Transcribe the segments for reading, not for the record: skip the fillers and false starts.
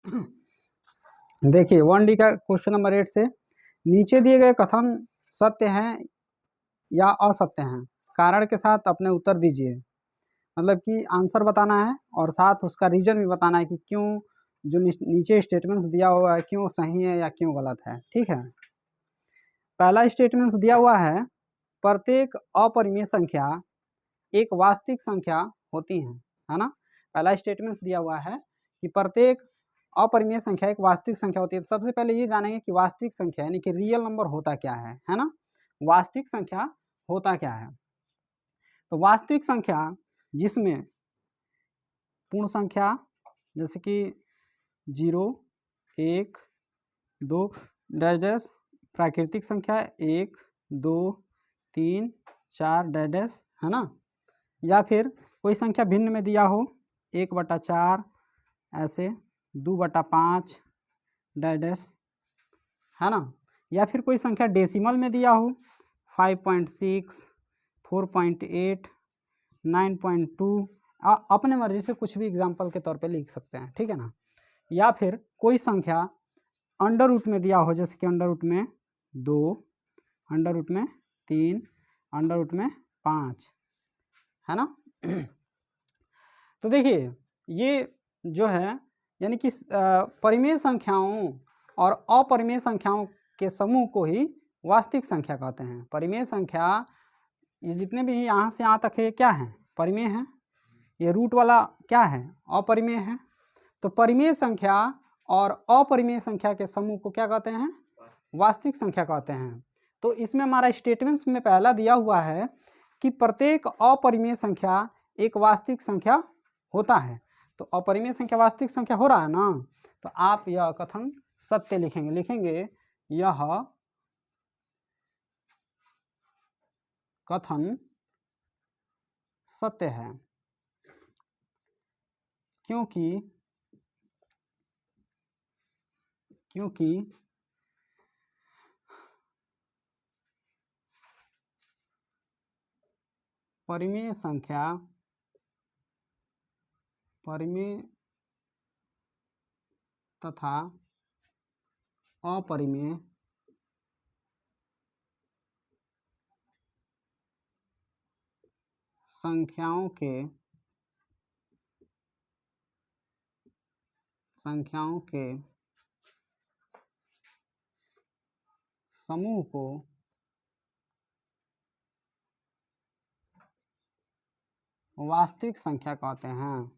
देखिए 1D का question number 8 से नीचे दिए गए कथन सत्य हैं या असत्य हैं, कारण के साथ अपने उत्तर दीजिए। मतलब कि आंसर बताना है और साथ उसका रीजन भी बताना है कि क्यों जो नीचे स्टेटमेंट्स दिया हुआ है क्यों सही है या क्यों गलत है। ठीक है, पहला स्टेटमेंट्स दिया हुआ है, प्रत्येक अपरिमेय संख्या एक वास्तविक संख्या होती है ना। पहला स्टेटमेंट्स दिया हुआ है कि प्रत्येक अपरिमेय संख्या एक वास्तविक संख्या होती है। तो सबसे पहले ये जानेंगे कि वास्तविक संख्या यानी कि रियल नंबर होता क्या है ना। वास्तविक संख्या होता क्या है? तो वास्तविक संख्या जिसमें पूर्ण संख्या जैसे कि 0, 1, 2 डैश डैश, प्राकृतिक संख्या 1, 2, 3, 4 डैश डैश है ना, या फिर कोई संख्या भिन्न में दिया हो 1/4 ऐसे 2/5 डैश डैश है ना, या फिर कोई संख्या डेसिमल में दिया हो 5.6, 4.8, 9.2, अपने मर्जी से कुछ भी एग्जाम्पल के तौर पे लिख सकते हैं। ठीक है ना, या फिर कोई संख्या अंडर रूट में दिया हो जैसे कि अंडर रूट में 2, अंडर रूट में 3, अंडर रूट में 5 है ना। तो देखिए ये जो है यानी कि परिमेय संख्याओं और अपरिमेय संख्याओं के समूह को ही वास्तविक संख्या कहते हैं। परिमेय संख्या ये जितने भी यहाँ से यहाँ तक है क्या है? परिमेय है। ये रूट वाला क्या है? अपरिमेय है। तो परिमेय संख्या और अपरिमेय संख्या के समूह को क्या कहते हैं? वास्तविक संख्या कहते हैं। तो इसमें हमारा स्टेटमेंट्स में पहला दिया हुआ है कि प्रत्येक अपरिमेय संख्या एक वास्तविक संख्या होता है। तो अपरिमेय संख्या वास्तविक संख्या हो रहा है ना, तो आप यह कथन सत्य लिखेंगे यह कथन सत्य है क्योंकि परिमेय संख्या परिमेय तथा अपरिमेय संख्याओं के समूह को वास्तविक संख्या कहते हैं।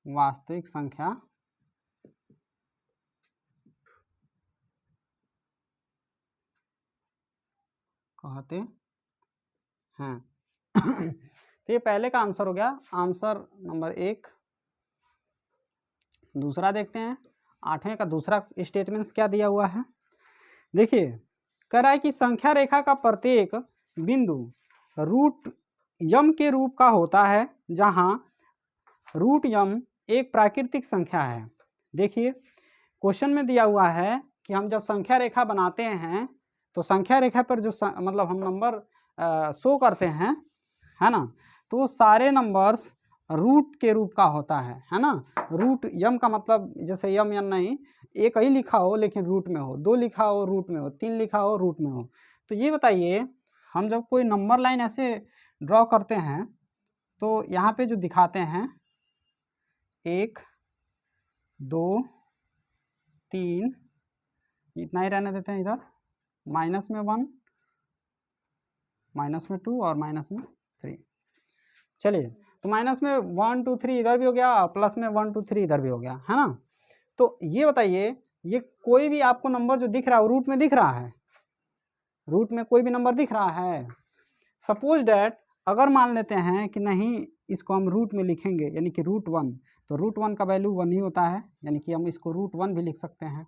वास्तविक संख्या कहते हैं। तो ये पहले का आंसर हो गया, आंसर नंबर 1। दूसरा देखते हैं, 8वें का दूसरा स्टेटमेंट्स क्या दिया हुआ है। देखिए कह रहा है कि संख्या रेखा का प्रत्येक बिंदु रूट यम के रूप का होता है जहां रूट यम एक प्राकृतिक संख्या है। देखिए क्वेश्चन में दिया हुआ है कि हम जब संख्या रेखा बनाते हैं तो संख्या रेखा पर जो मतलब हम नंबर शो करते हैं है ना, तो सारे नंबर्स रूट के रूप का होता है ना। रूट यम का मतलब जैसे यम यम नहीं, एक ही लिखा हो लेकिन रूट में हो, 2 लिखा हो रूट में हो, 3 लिखा हो रूट में हो। तो ये बताइए हम जब कोई नंबर लाइन ऐसे ड्रॉ करते हैं तो यहाँ पे जो दिखाते हैं 1, 2, 3 इतना ही रहने देते हैं, इधर माइनस में 1, माइनस में 2 और माइनस में 3। चलिए तो माइनस में 1 2 3 इधर भी हो गया, प्लस में 1 2 3 इधर भी हो गया है ना। तो ये बताइए ये कोई भी आपको नंबर जो दिख रहा है रूट में दिख रहा है? रूट में कोई भी नंबर दिख रहा है? सपोज डैट अगर मान लेते हैं कि नहीं इसको हम रूट में लिखेंगे यानी कि √1, तो √1 का वैल्यू 1 ही होता है, यानी कि हम इसको √1 भी लिख सकते हैं,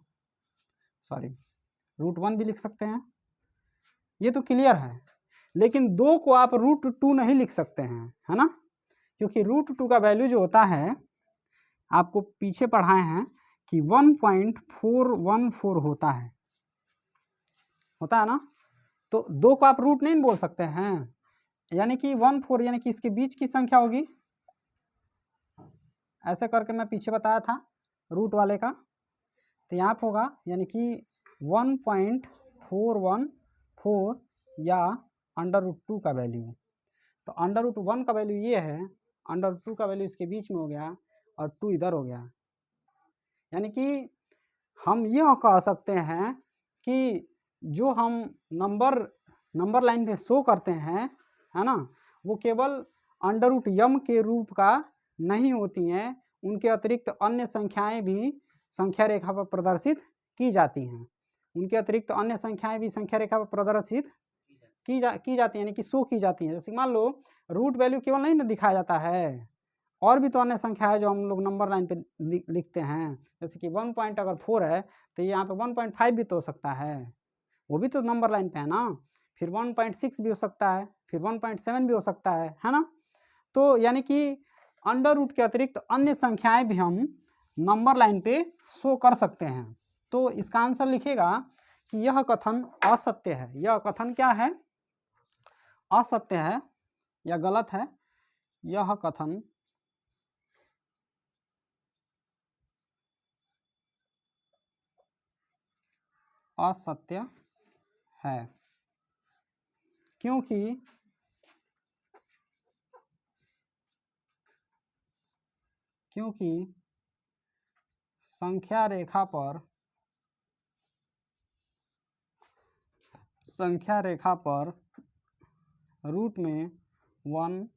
सॉरी √1 भी लिख सकते हैं। ये तो क्लियर है, लेकिन 2 को आप √2 नहीं लिख सकते हैं है ना, क्योंकि √2 का वैल्यू जो होता है आपको पीछे पढ़ाए हैं कि 1.414 होता है ना। तो 2 को आप रूट नहीं बोल सकते हैं, यानी कि 14 यानी कि इसके बीच की संख्या होगी ऐसे करके मैं पीछे बताया था रूट वाले का, तो यहाँ पर होगा यानी कि 1.414 या √2 का वैल्यू। तो √1 का वैल्यू ये है, √2 का वैल्यू इसके बीच में हो गया और 2 इधर हो गया। यानी कि हम यह कह सकते हैं कि जो हम नंबर लाइन पे शो करते हैं, है ना, वो केवल √m के रूप का नहीं होती हैं, उनके अतिरिक्त अन्य संख्याएं भी संख्या रेखा पर प्रदर्शित की जाती हैं। उनके अतिरिक्त अन्य संख्याएं भी संख्या रेखा पर प्रदर्शित की जाती हैं, यानी कि शो की जाती हैं। जैसे मान लो रूट वैल्यू केवल नहीं ना दिखाया जाता है, और भी तो अन्य संख्या है जो हम लोग नंबर लाइन पे लिखते हैं। जैसे कि 1.4 है तो यहाँ पे 1.5 भी तो हो सकता है, वो भी तो नंबर लाइन पे है ना। फिर 1.6 भी हो सकता है, फिर 1.7 भी हो सकता है ना। तो यानी कि √ के अतिरिक्त अन्य संख्याएं भी हम नंबर लाइन पे शो कर सकते हैं। तो इसका आंसर लिखेगा कि यह कथन असत्य है। यह कथन क्या है? असत्य है या गलत है। यह कथन असत्य है, क्योंकि संख्या रेखा पर रूट में 1,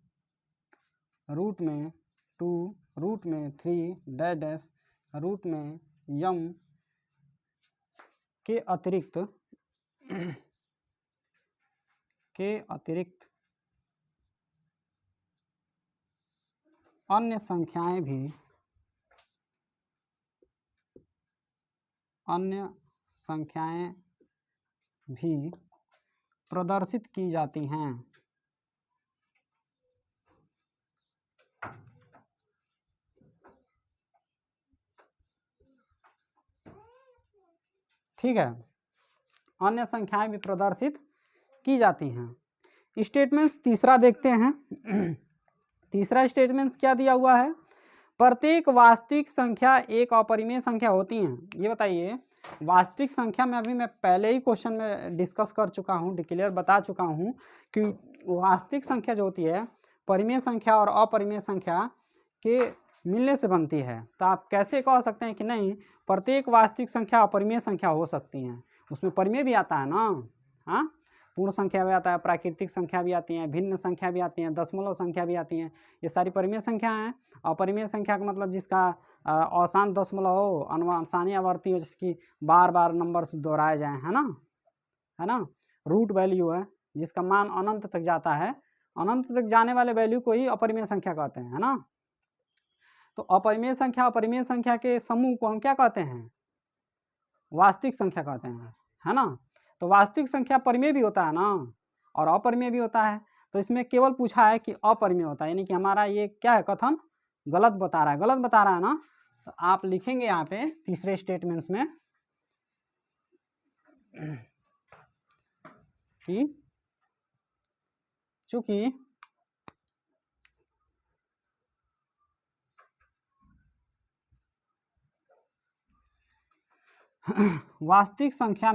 रूट में 2, रूट में 3 डैश रूट में m के अतिरिक्त अन्य संख्याएं भी प्रदर्शित की जाती हैं। ठीक है, अन्य संख्याएं भी प्रदर्शित की जाती हैं। स्टेटमेंट्स तीसरा देखते हैं। तीसरा स्टेटमेंट्स क्या दिया हुआ है? प्रत्येक वास्तविक संख्या एक अपरिमेय संख्या होती है। ये बताइए, वास्तविक संख्या में अभी मैं पहले ही क्वेश्चन में डिस्कस कर चुका हूँ, डिक्लेयर बता चुका हूँ कि वास्तविक संख्या जो होती है परिमेय संख्या और अपरिमेय संख्या के मिलने से बनती है। तो आप कैसे कह सकते हैं कि नहीं प्रत्येक वास्तविक संख्या अपरिमेय संख्या हो सकती हैं? उसमें परिमेय भी आता है ना, हाँ, पूर्ण संख्या भी आता है, प्राकृतिक संख्या भी आती हैं, भिन्न संख्या भी आती हैं, दशमलव संख्या भी आती हैं। ये सारी परिमेय संख्या हैं। अपरिमेय संख्या का मतलब जिसका अशांत दशमलव हो, अनसानी आवर्ती हो, जिसकी बार बार नंबर दोहराए जाए, है ना। रूट वैल्यू है जिसका मान अनंत तक जाता है, अनंत तक जाने वाले वैल्यू को ही अपरिमेय संख्या कहते हैं, है ना। तो अपरिमेय संख्या अपरिमेय संख्या के समूह को हम क्या कहते हैं? वास्तविक संख्या कहते हैं, है ना। तो वास्तविक संख्या परिमेय भी होता है ना और अपरिमेय भी होता है। तो इसमें केवल पूछा है कि अपरिमेय होता है, यानी कि हमारा ये क्या है, कथन गलत बता रहा है ना। तो आप लिखेंगे यहाँ पे तीसरे स्टेटमेंट्स में कि चूंकि वास्तविक संख्या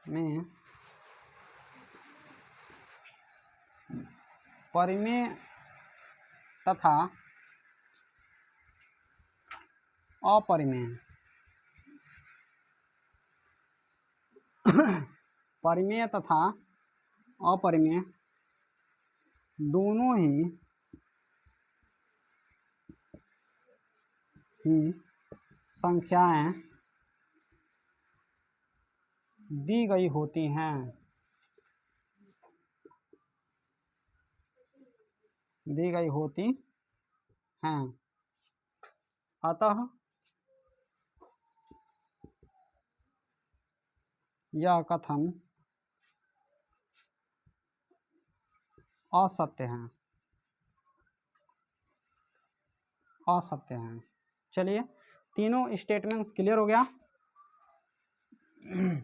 में परिमेय तथा अपरिमेय परिमेय तथा अपरिमेय दोनों ही संख्याएं दी गई होती हैं। अतः यह कथन असत्य है। चलिए, तीनों स्टेटमेंट्स क्लियर हो गया। अब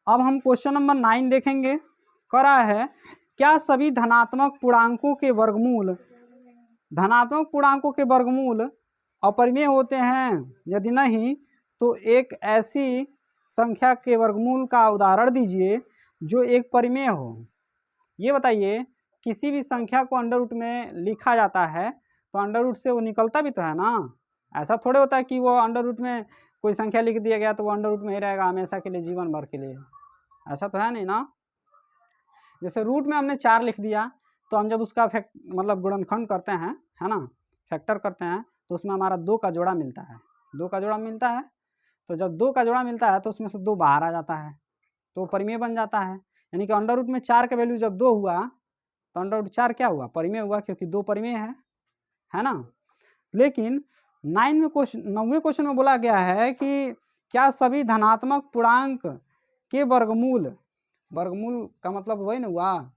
हम क्वेश्चन नंबर 9 देखेंगे। करा है क्या सभी धनात्मक पूर्णांकों के वर्गमूल अपरिमेय होते हैं? यदि नहीं तो एक ऐसी संख्या के वर्गमूल का उदाहरण दीजिए जो एक परिमेय हो। ये बताइए, किसी भी संख्या को अंडर रूट में लिखा जाता है तो अंडर रूट से वो निकलता भी तो है ना। ऐसा थोड़े होता है कि वो अंडर रूट में कोई संख्या लिख दिया गया तो वो अंडर रूट में ही रहेगा हमेशा के लिए, जीवन भर के लिए। ऐसा तो है नहीं ना। जैसे रूट में हमने 4 लिख दिया तो हम जब उसका मतलब गुणनखंड करते हैं, है ना, फैक्टर करते हैं, तो उसमें हमारा 2 का जोड़ा मिलता है। 2 का जोड़ा मिलता है, तो जब 2 का जोड़ा मिलता है तो उसमें से 2 बाहर आ जाता है तो परिमेय बन जाता है। यानी कि अंडर रूट में 4 का वैल्यू जब 2 हुआ तो अंडर रूट 4 क्या हुआ? परिमेय हुआ, क्योंकि 2 परिमेय है ना। लेकिन 9वें क्वेश्चन में बोला गया है कि क्या सभी धनात्मक पूर्णांक के वर्गमूल का मतलब वही ना हुआ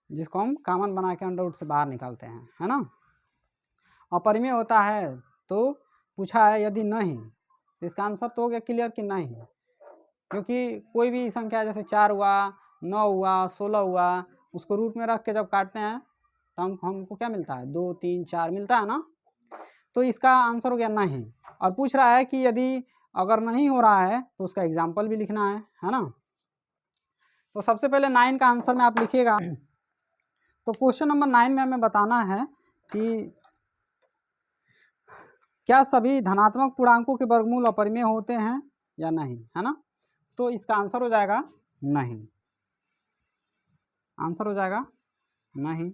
जिसको हम कॉमन बना के अंडर रूट से बाहर निकालते हैं, है ना, अपरिमेय होता है। तो पूछा है यदि नहीं, इसका आंसर तो हो गया क्लियर कि नहीं, क्योंकि कोई भी संख्या जैसे 4 हुआ, 9 हुआ, 16 हुआ, उसको रूट में रख के जब काटते हैं तो हमको क्या मिलता है? 2, 3, 4 मिलता है ना। तो इसका आंसर हो गया नहीं। और पूछ रहा है कि यदि अगर नहीं हो रहा है तो उसका एग्जाम्पल भी लिखना है ना। तो सबसे पहले 9 का आंसर में आप लिखिएगा। तो क्वेश्चन नंबर 9 में हमें बताना है कि क्या सभी धनात्मक पूर्णांकों के वर्गमूल अपरिमेय होते हैं या नहीं, है ना। तो इसका आंसर हो जाएगा नहीं, आंसर हो जाएगा नहीं।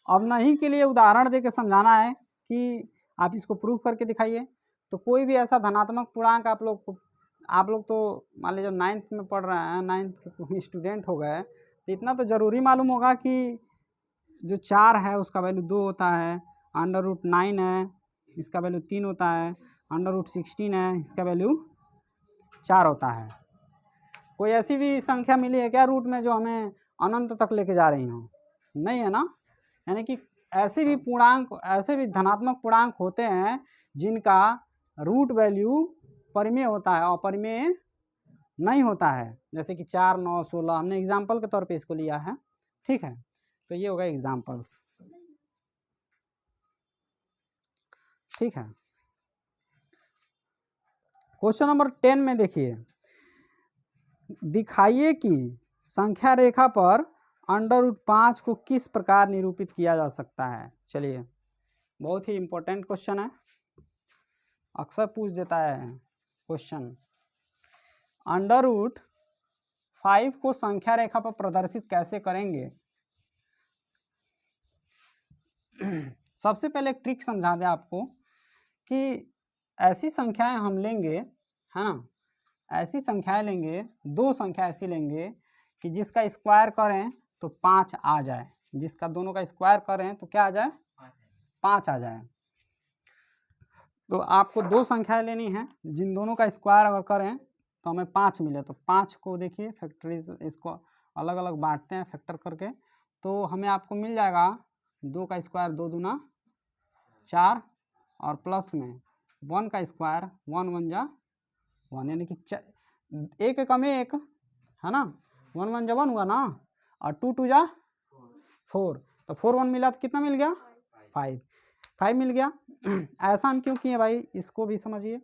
अब नहीं के लिए उदाहरण देके समझाना है कि आप इसको प्रूव करके दिखाइए। तो कोई भी ऐसा धनात्मक पूर्णांक आप लोग तो मान लीजिए 9th में पढ़ रहे हैं, 9th के स्टूडेंट हो गए, तो इतना तो ज़रूरी मालूम होगा कि जो 4 है उसका वैल्यू 2 होता है, अंडर रूट 9 है इसका वैल्यू 3 होता है, अंडर रूट 16 है इसका वैल्यू 4 होता है। कोई ऐसी भी संख्या मिली है क्या रूट में जो हमें अनंत तक लेके जा रही हो? नहीं है ना। यानी कि ऐसे भी धनात्मक पूर्णांक होते हैं जिनका रूट वैल्यू परिमेय होता है, अपरिमेय नहीं होता है। जैसे कि 4, 9, 16 हमने एग्जाम्पल के तौर पे इसको लिया है, ठीक है। तो ये होगा एग्जाम्पल्स, ठीक है। क्वेश्चन नंबर 10 में देखिए, दिखाइए कि संख्या रेखा पर अंडर रूट 5 को किस प्रकार निरूपित किया जा सकता है। चलिए, बहुत ही इम्पोर्टेंट क्वेश्चन है, अक्सर पूछ देता है क्वेश्चन। अंडर रूट 5 को संख्या रेखा पर प्रदर्शित कैसे करेंगे? सबसे पहले एक ट्रिक समझा दें आपको कि ऐसी संख्याएं हम लेंगे, है ना, ऐसी संख्याएं लेंगे, 2 संख्या ऐसी लेंगे कि जिसका स्क्वायर करें तो 5 आ जाए, जिसका दोनों का स्क्वायर करें तो क्या आ जाए? 5 आ जाए। तो आपको 2 संख्याएं लेनी है जिन दोनों का स्क्वायर अगर करें तो हमें 5 मिले। तो 5 को देखिए फैक्टरीज, इसको अलग अलग बांटते हैं फैक्टर करके, तो हमें आपको मिल जाएगा 2 का स्क्वायर 2 दूना 4 और प्लस में 1 का स्क्वायर 1 1 जा 1, यानी कि एक एक में एक, है ना, 1 1 जा 1 हुआ ना, और 2 2 जा 4, तो 4 1 मिला तो कितना मिल गया? 5 मिल गया। ऐसा हम क्यों किए भाई, इसको भी समझिए।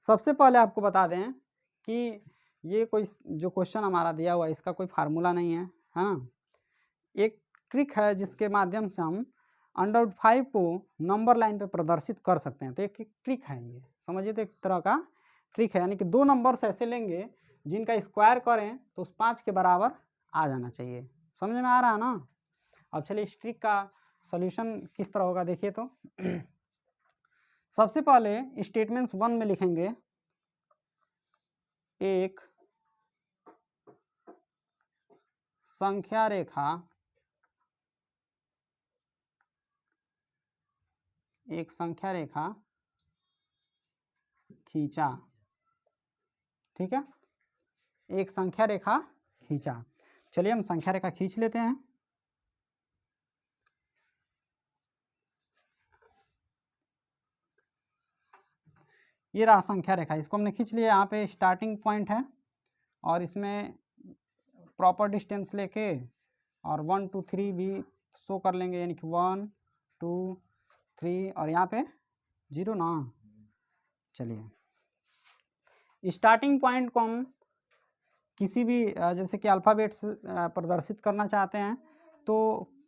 सबसे पहले आपको बता दें कि ये कोई जो क्वेश्चन हमारा दिया हुआ है इसका कोई फार्मूला नहीं है ना। एक ट्रिक है जिसके माध्यम से हम अंडर रूट 5 को नंबर लाइन पे प्रदर्शित कर सकते हैं। तो एक ट्रिक है, ये समझिए, तो एक तरह का ट्रिक है। यानी कि 2 नंबर्स ऐसे लेंगे जिनका स्क्वायर करें तो उस 5 के बराबर आ जाना चाहिए। समझ में आ रहा है ना। अब चलिए इस ट्रिक का सॉल्यूशन किस तरह होगा देखिए। तो सबसे पहले स्टेटमेंट्स 1 में लिखेंगे एक संख्या रेखा खींचा, ठीक है, एक संख्या रेखा खींचा। चलिए हम संख्या रेखा खींच लेते हैं। ये रहा संख्या रेखा, इसको हमने खींच लिया। यहाँ पे स्टार्टिंग पॉइंट है और इसमें प्रॉपर डिस्टेंस लेके और 1 2 3 भी शो कर लेंगे, यानी कि 1 2 3 और यहाँ पे 0 ना। चलिए स्टार्टिंग पॉइंट को हम किसी भी जैसे कि अल्फ़ाबेट से प्रदर्शित करना चाहते हैं तो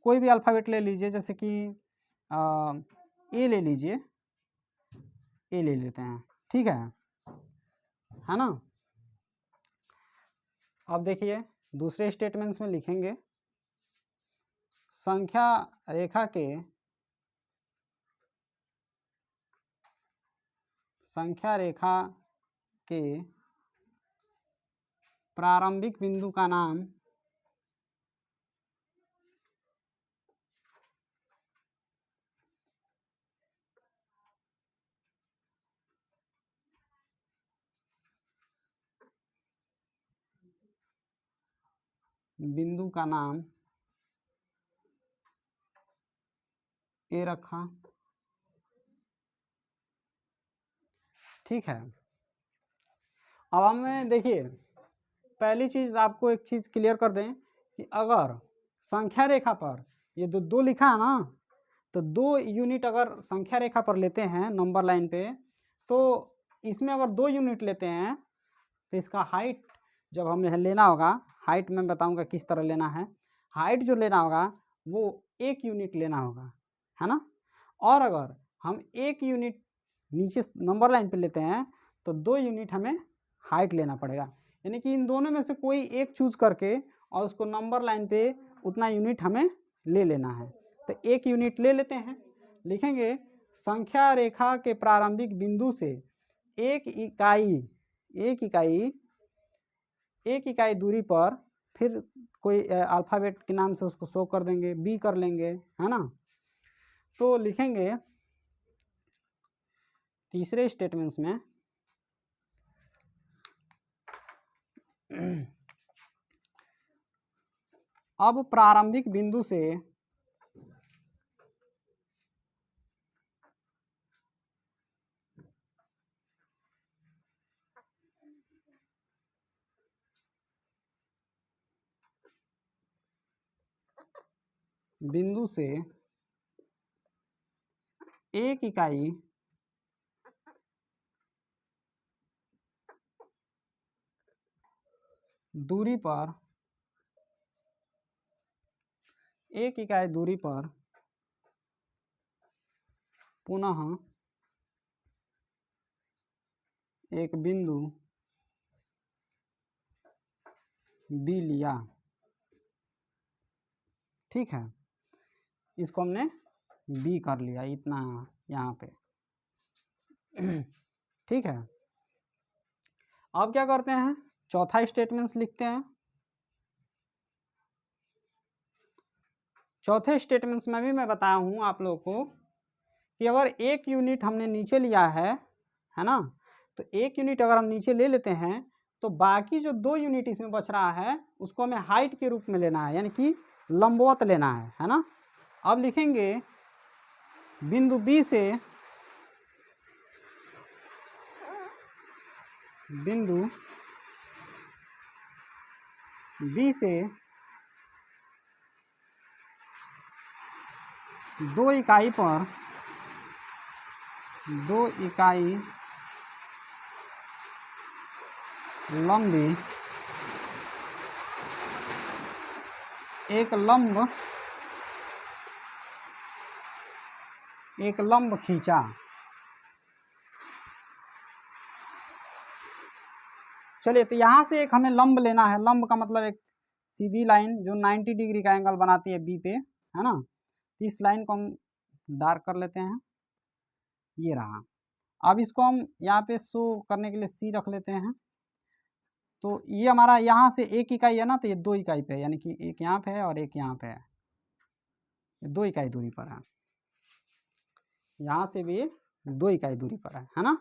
कोई भी अल्फ़ाबेट ले लीजिए, जैसे कि ए ले लीजिए, ए ले लेते हैं, ठीक है ना। अब देखिए दूसरे स्टेटमेंट्स में लिखेंगे संख्या रेखा के प्रारंभिक बिंदु का नाम ए रखा, ठीक है। अब हमें देखिए पहली चीज़ आपको एक चीज़ क्लियर कर दें कि अगर संख्या रेखा पर ये जो 2 लिखा है ना, तो 2 यूनिट अगर संख्या रेखा पर लेते हैं नंबर लाइन पे, तो इसमें अगर 2 यूनिट लेते हैं तो इसका हाइट जब हमें लेना होगा, हाइट मैं बताऊंगा किस तरह लेना है, हाइट जो लेना होगा वो 1 यूनिट लेना होगा, है ना। और अगर हम 1 यूनिट नीचे नंबर लाइन पे लेते हैं तो 2 यूनिट हमें हाइट लेना पड़ेगा, यानी कि इन दोनों में से कोई एक चूज करके और उसको नंबर लाइन पे उतना यूनिट हमें ले लेना है। तो 1 यूनिट ले लेते हैं, लिखेंगे संख्या रेखा के प्रारंभिक बिंदु से एक इकाई दूरी पर, फिर कोई अल्फ़ाबेट के नाम से उसको शो कर देंगे, बी कर लेंगे, है ना। तो लिखेंगे तीसरे स्टेटमेंट्स में अब प्रारंभिक बिंदु से एक इकाई दूरी पर पुनः एक बिंदु बी लिया, ठीक है। इसको हमने बी कर लिया इतना यहाँ पे, ठीक है। अब क्या करते हैं, चौथा स्टेटमेंट्स लिखते हैं। चौथे स्टेटमेंट्स में भी मैं बताया हूँ आप लोगों को कि अगर 1 यूनिट हमने नीचे लिया है ना, तो 1 यूनिट अगर हम नीचे ले लेते हैं तो बाकी जो 2 यूनिट इसमें बच रहा है उसको हमें हाइट के रूप में लेना है, यानी कि लंबवत लेना है ना। अब लिखेंगे बिंदु बी से दो इकाई लंबी एक लंब खींचा। चलिए तो यहाँ से एक हमें लंब लेना है, लंब का मतलब एक सीधी लाइन जो 90 डिग्री का एंगल बनाती है बी पे, है ना। तो इस लाइन को हम डार्क कर लेते हैं, ये रहा। अब इसको हम यहाँ पे शो करने के लिए सी रख लेते हैं। तो ये हमारा यहाँ से 1 इकाई है ना, तो ये 2 इकाई पे है, यानी कि एक यहाँ पे है और एक यहाँ पे है, 2 इकाई दूरी पर है। यहाँ से भी 2 इकाई दूरी पर है ना।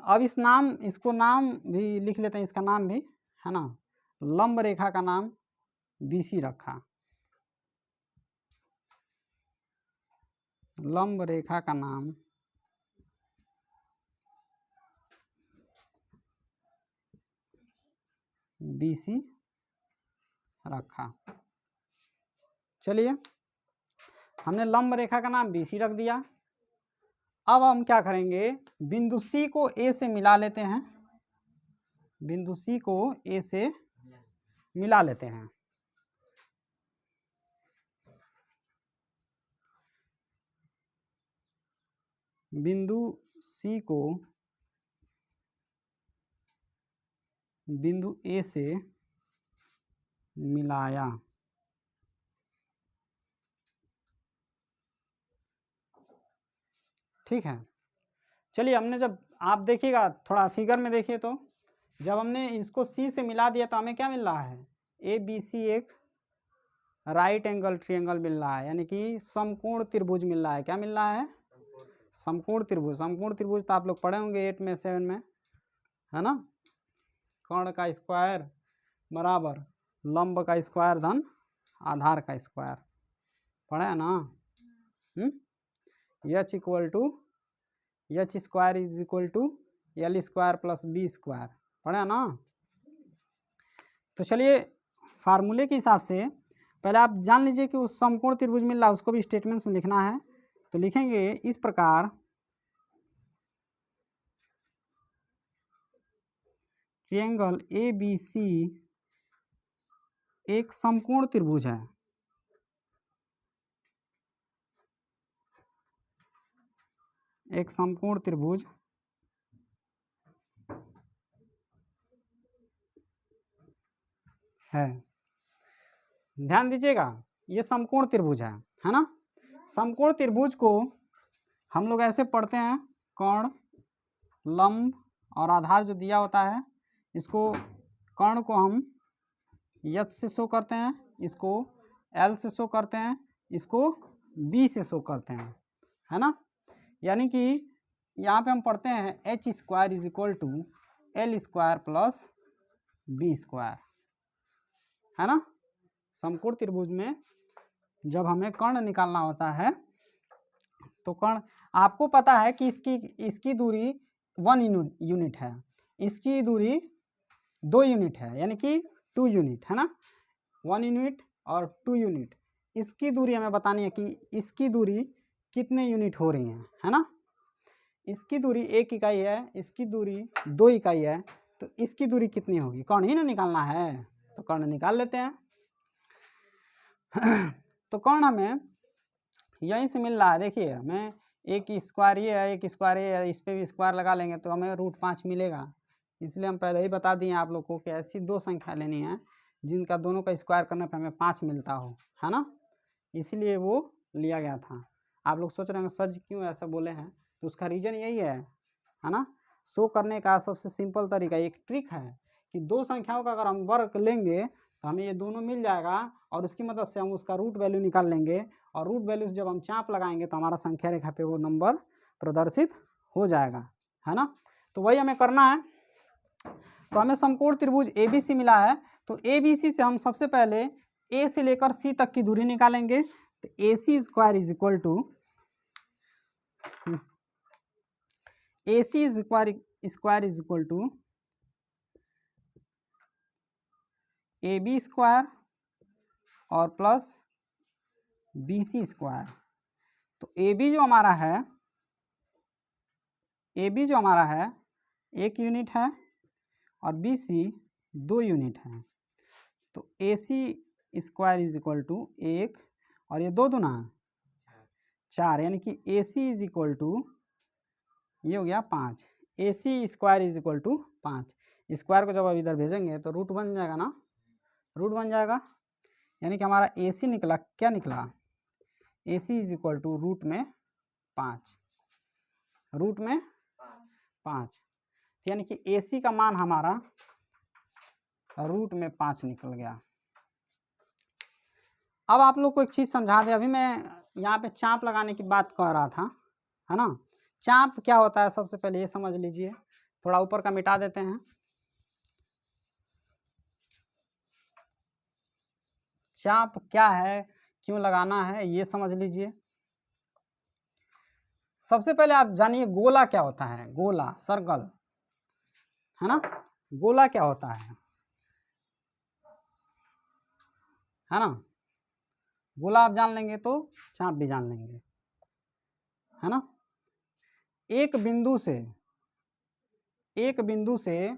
अब इसको नाम भी लिख लेते हैं, इसका नाम भी, है ना। लंब रेखा का नाम BC रखा, लंब रेखा का नाम BC रखा। चलिए, हमने लंब रेखा का नाम BC रख दिया। अब हम क्या करेंगे, बिंदु C को A से मिला लेते हैं, बिंदु C को A से मिला लेते हैं। बिंदु C को बिंदु A से मिलाया। ठीक है, चलिए, हमने जब, आप देखिएगा थोड़ा फिगर में देखिए, तो जब हमने इसको C से मिला दिया तो हमें क्या मिल रहा है, ABC एक राइट एंगल ट्रायंगल मिल रहा है, यानी कि समकोण त्रिभुज मिल रहा है। क्या मिल रहा है, समकोण त्रिभुज। समकोण त्रिभुज तो आप लोग पढ़े होंगे 8 में 7 में, है ना। कर्ण का स्क्वायर बराबर लंब का स्क्वायर धन आधार का स्क्वायर, पढ़े है ना। H equal to H square is equal to L square plus B square, पढ़े है ना। तो चलिए, फार्मूले के हिसाब से पहले आप जान लीजिए कि उस समकोण त्रिभुज मिल रहा है, उसको भी स्टेटमेंट्स में लिखना है। तो लिखेंगे इस प्रकार, ट्रायंगल ABC एक समकोण त्रिभुज है। एक समकोण त्रिभुज है। ध्यान दीजिएगा, ये समकोण त्रिभुज है ना। समकोण त्रिभुज को हम लोग ऐसे पढ़ते हैं, कर्ण, लंब और आधार जो दिया होता है, इसको कर्ण को हम H से शो करते हैं, इसको L से शो करते हैं, इसको B से शो करते हैं, है ना। यानी कि यहाँ पे हम पढ़ते हैं H square is equal to L square plus B square, है ना। समकोण त्रिभुज में जब हमें कर्ण निकालना होता है तो कर्ण, आपको पता है कि इसकी दूरी 1 यूनिट है, इसकी दूरी 2 यूनिट है, यानी कि 2 यूनिट, है ना। 1 यूनिट और 2 यूनिट, इसकी दूरी हमें बतानी है कि इसकी दूरी कितने यूनिट हो रही है ना। इसकी दूरी 1 इकाई है, इसकी दूरी 2 इकाई है, तो इसकी दूरी कितनी होगी, कर्ण ही ना निकालना है, तो कर्ण निकाल लेते हैं। तो कर्ण हमें यहीं से मिल रहा है, देखिए हमें एक स्क्वायर ये है, एक स्क्वायर ये है, इस पर भी स्क्वायर लगा लेंगे तो हमें √5 मिलेगा। इसलिए हम पहले ही बता दिए आप लोग को कि ऐसी 2 संख्या लेनी है जिनका दोनों का स्क्वायर करने पर हमें 5 मिलता हो, है ना। इसलिए वो लिया गया था। आप लोग सोच रहे हैं सर क्यों ऐसा बोले हैं, तो उसका रीज़न यही है ना। शो करने का सबसे सिंपल तरीका, एक ट्रिक है कि 2 संख्याओं का अगर हम वर्ग लेंगे तो हमें ये दोनों मिल जाएगा, और उसकी मदद से हम उसका रूट वैल्यू निकाल लेंगे, और रूट वैल्यू जब हम चाप लगाएंगे तो हमारा संख्या रेखा पे वो नंबर प्रदर्शित हो जाएगा, है ना। तो वही हमें करना है। तो हमें समकोण त्रिभुज ABC मिला है, तो ABC से हम सबसे पहले A से लेकर C तक की दूरी निकालेंगे। तो AC square is equal to AC square is equal to AB square और प्लस BC स्क्वायर। तो AB जो हमारा है 1 यूनिट है और BC 2 यूनिट है। तो AC square is equal to 1 और ये 2 दूना 4, यानी कि AC इज इक्वल टू, ये हो गया 5। AC square is equal to 5। Square को जब आप इधर भेजेंगे तो रूट बन जाएगा ना, रूट बन जाएगा, यानी कि हमारा AC निकला, क्या निकला, AC is equal to root में 5, रूट में 5, यानी कि AC का मान हमारा रूट में 5 निकल गया। अब आप लोग को एक चीज़ समझा दें, अभी मैं यहाँ पे चाप लगाने की बात कर रहा था, है ना। चाप क्या होता है, सबसे पहले ये समझ लीजिए। थोड़ा ऊपर का मिटा देते हैं। चाप क्या है, क्यों लगाना है, ये समझ लीजिए। सबसे पहले आप जानिए गोला क्या होता है, गोला, सर्कल, है ना। गोला क्या होता है, है ना। गोला आप जान लेंगे तो चाप भी जान लेंगे, है ना। एक बिंदु से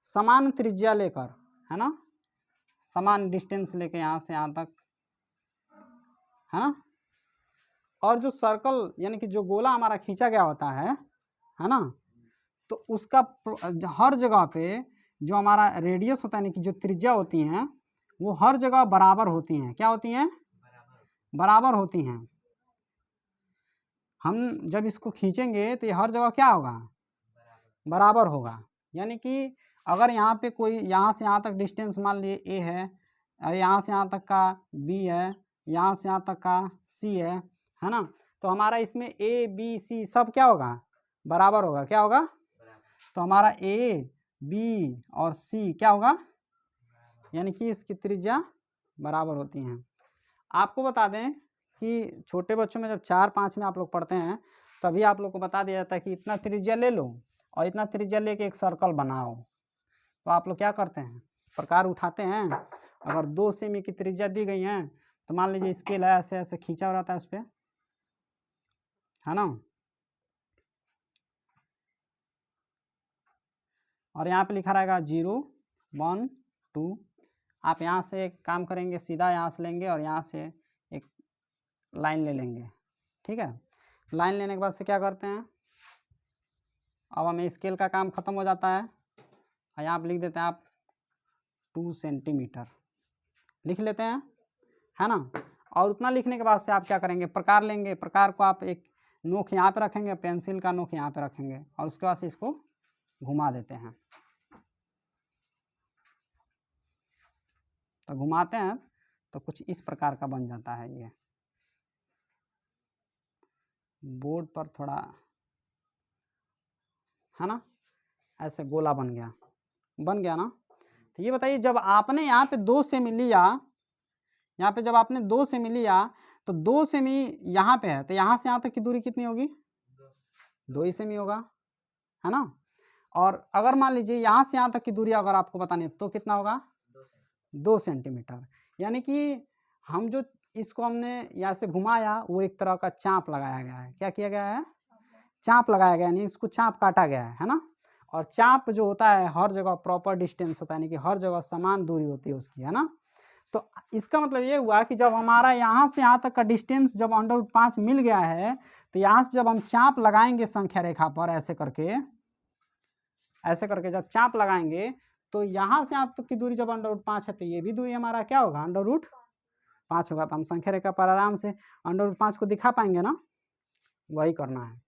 समान त्रिज्या लेकर, है ना, समान डिस्टेंस लेके यहाँ से यहाँ तक, है ना। और जो सर्कल यानी कि जो गोला हमारा खींचा गया होता है ना, तो उसका हर जगह पे जो हमारा रेडियस होता है यानी कि जो त्रिज्या होती हैं वो हर जगह बराबर होती हैं। क्या होती हैं? बराबर होती हैं। हम जब इसको खींचेंगे तो ये हर जगह क्या होगा? बराबर होगा। यानी कि अगर यहाँ पे कोई यहाँ से यहाँ तक डिस्टेंस मान लिए ए है, और यहाँ से यहाँ तक का बी है, यहाँ से यहाँ तक का सी है ना, तो हमारा इसमें ए बी सी सब क्या होगा? बराबर होगा। क्या होगा? तो हमारा ए बी और सी क्या होगा? यानी कि इसकी त्रिज्या बराबर होती हैं। आपको बता दें कि छोटे बच्चों में जब 4-5 में आप लोग पढ़ते हैं तभी आप लोग को बता दिया जाता है कि इतना त्रिज्या ले लो और इतना त्रिज्या लेके एक सर्कल बनाओ। तो आप लोग क्या करते हैं? प्रकार उठाते हैं। अगर 2 सेमी की त्रिज्या दी गई है तो मान लीजिए स्केल है, ऐसे ऐसे खींचा हो रहता है उस पर, है ना। और यहाँ पे लिखा रहेगा 0 1 2। आप यहाँ से एक काम करेंगे, सीधा यहाँ से लेंगे और यहाँ से एक लाइन ले लेंगे। ठीक है। लाइन लेने के बाद से क्या करते हैं, अब हमें स्केल का काम खत्म हो जाता है और यहाँ पे लिख देते हैं आप 2 सेंटीमीटर लिख लेते हैं, है ना। और उतना लिखने के बाद से आप क्या करेंगे, प्रकार लेंगे। प्रकार को आप एक नोक यहाँ पे रखेंगे, पेंसिल का नोक यहाँ पे रखेंगे और उसके बाद से इसको घुमा देते हैं। तो घुमाते हैं तो कुछ इस प्रकार का बन जाता है। ये बोर्ड पर थोड़ा, है ना, ऐसे गोला बन गया ना। तो ये बताइए, जब आपने यहाँ पे 2 सेमी लिया, यहाँ पे जब आपने 2 सेमी लिया तो 2 सेमी यहाँ पे है, तो यहाँ से यहाँ तक की दूरी कितनी होगी? 2 ही सेमी होगा, है ना। और अगर मान लीजिए यहाँ से यहाँ तक की दूरी अगर आपको बतानी है तो कितना होगा? 2 सेंटीमीटर। यानी कि हम जो इसको हमने यहाँ से घुमाया वो एक तरह का चाप लगाया गया है। क्या किया गया है? चाप लगाया गया, यानी इसको चाप काटा गया है ना। और चाप जो होता है हर जगह प्रॉपर डिस्टेंस होता है, यानी कि हर जगह समान दूरी होती है उसकी, है ना। तो इसका मतलब ये हुआ कि जब हमारा यहाँ से यहाँ तक का डिस्टेंस जब √5 मिल गया है तो यहाँ से जब हम चाप लगाएंगे संख्या रेखा पर ऐसे करके जब चाप लगाएंगे तो यहाँ से यहाँ तक की दूरी जब √5 है तो ये भी दूरी हमारा क्या होगा? √5 होगा। तो हम संख्या रेखा पर आराम से √5 को दिखा पाएंगे ना। वही करना है।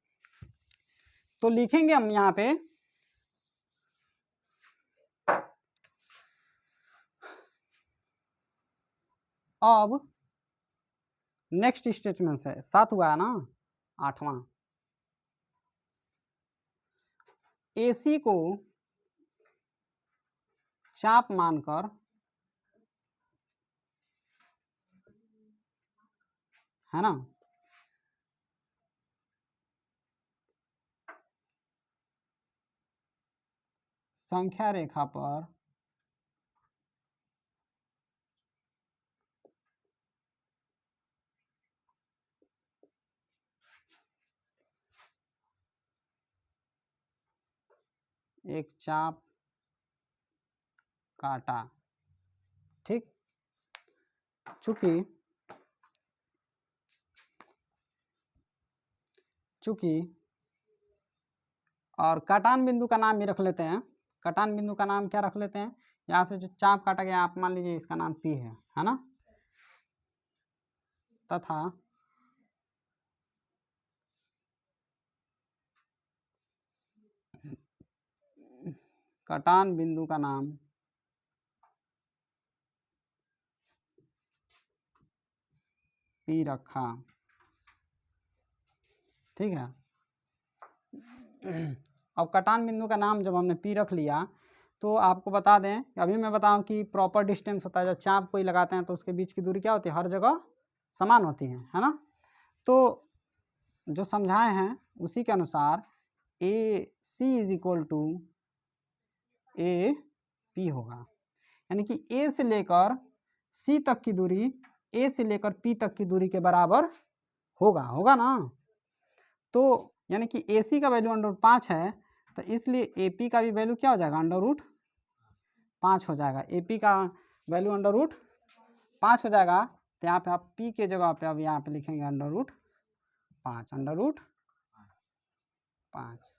तो लिखेंगे हम यहाँ पे अब नेक्स्ट स्टेटमेंट से 7 हुआ है ना, 8वां। AC को चाप मानकर है ना संख्या रेखा पर एक चाप काटा। ठीक। चूंकि और काटान बिंदु का नाम भी रख लेते हैं। काटान बिंदु का नाम क्या रख लेते हैं? यहाँ से जो चाप काटा गया आप मान लीजिए इसका नाम P है ना। तथा काटान बिंदु का नाम P रखा। ठीक है। अब काटान बिंदु का नाम जब हमने P रख लिया तो आपको बता दें, अभी मैं बताऊं कि प्रॉपर डिस्टेंस होता है जब चाप कोई लगाते हैं तो उसके बीच की दूरी क्या होती है? हर जगह समान होती है ना। तो जो समझाए हैं उसी के अनुसार AC = AP होगा। यानी कि A से लेकर सी तक की दूरी ए से लेकर पी तक की दूरी के बराबर होगा ना। तो यानी कि ए सी का वैल्यू √5 है, तो इसलिए ए पी का भी वैल्यू क्या हो जाएगा, √5 हो जाएगा। ए पी का वैल्यू √5 हो जाएगा। तो यहाँ पे आप पी के जगह पे अब यहाँ पे लिखेंगे √5 √5।